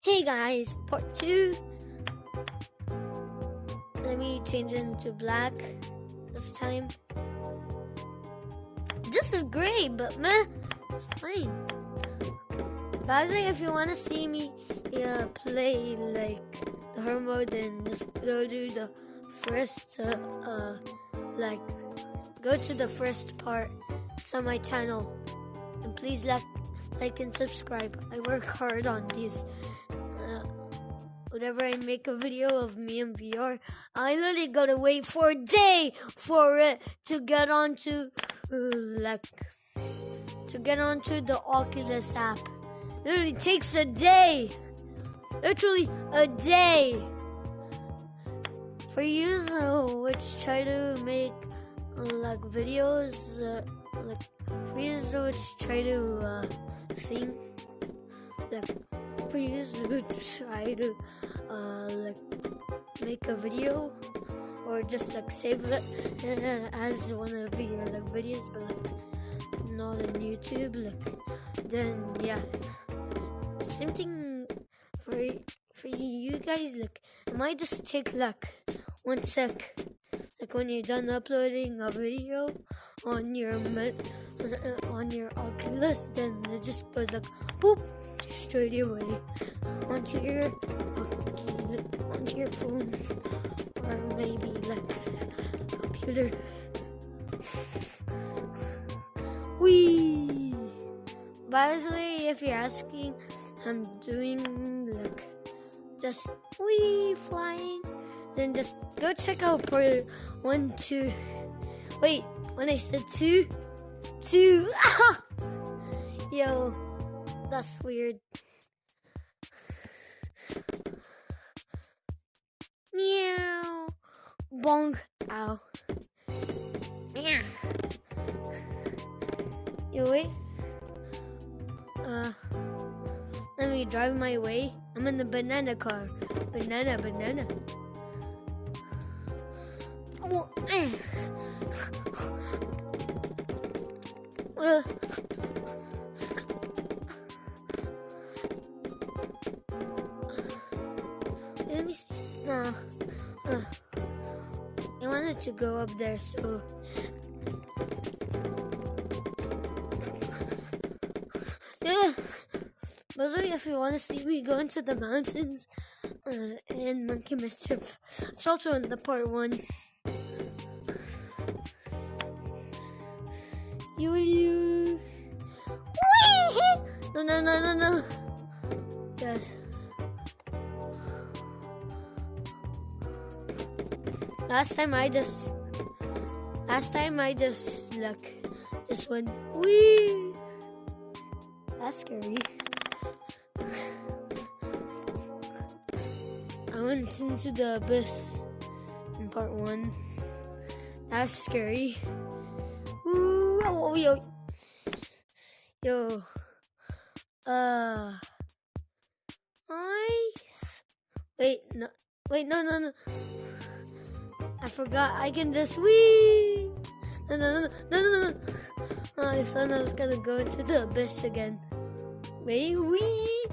Hey guys, part 2. Let me change it into black this time. This is great, but meh, it's fine. By the way, if you want to see me play like the hard mode, then just go to the first, go to the first part. It's on my channel. And please like and subscribe. I work hard on these. Whenever I make a video of me in VR, I literally gotta wait for a day for it to get onto the Oculus app. Literally takes a day. Literally a day. For you which try to make videos, for you which try to think, for you who try to make a video or just save it as one of your videos, but not on YouTube, then yeah, same thing for you guys. It might just take 1 sec, when you're done uploading a video on your Oculus, then it just goes boop straight away onto your phone or maybe computer. Whee! By the way, if you're asking, I'm doing just flying, then just go check out part 1, 2. Wait, when I said 2, yo, that's weird. Meow. Bonk. Ow. Meow. Yo, wait. Let me drive my way. I'm in the banana car. Banana. Oh, let me see. No. I wanted to go up there, so. Yeah. By the way, if you want to see me go into the mountains and Monkey Mischief, it's also in the part 1. You. No. Yes. Last time I just went wee. That's scary. I went into the abyss in part 1. That's scary. Ooh, oh, yo. Wait, no. I forgot I can just wee. No. Oh, I thought I was gonna go into the abyss again. Wait, wee.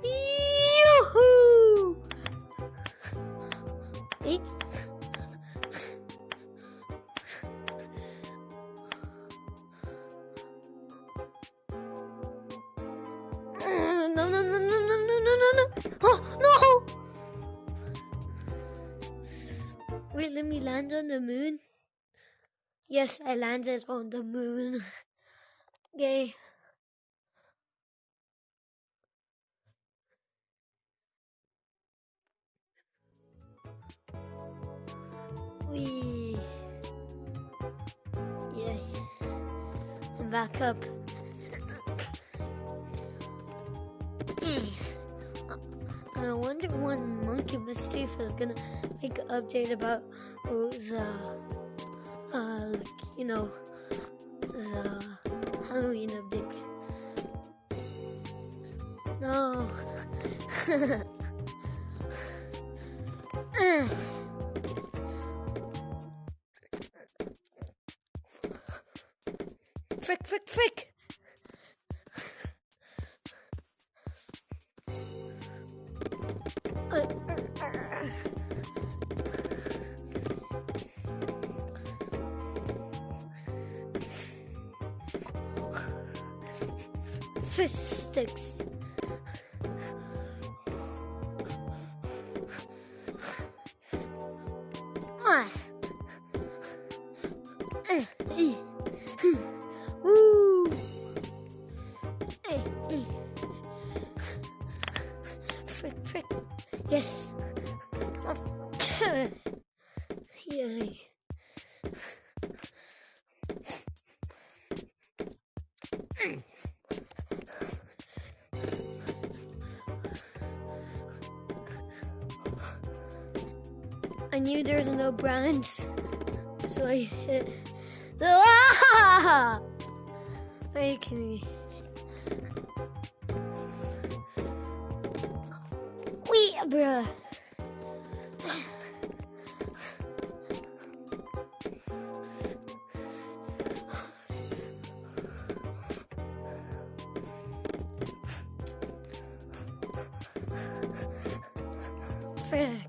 Yoo-hoo! Wait. No. Oh, no! Wait, let me land on the moon. Yes, I landed on the moon. Yay. Wee. Yay. I'm back up. I wonder when Monkey Mischief is gonna make an update about the Halloween update. No. Frick. fish sticks. Ah. Woo. Frick. Yes. Easy. I knew there's no branch, so I hit. Ah! Are you kidding me? Wait, bruh. Frick.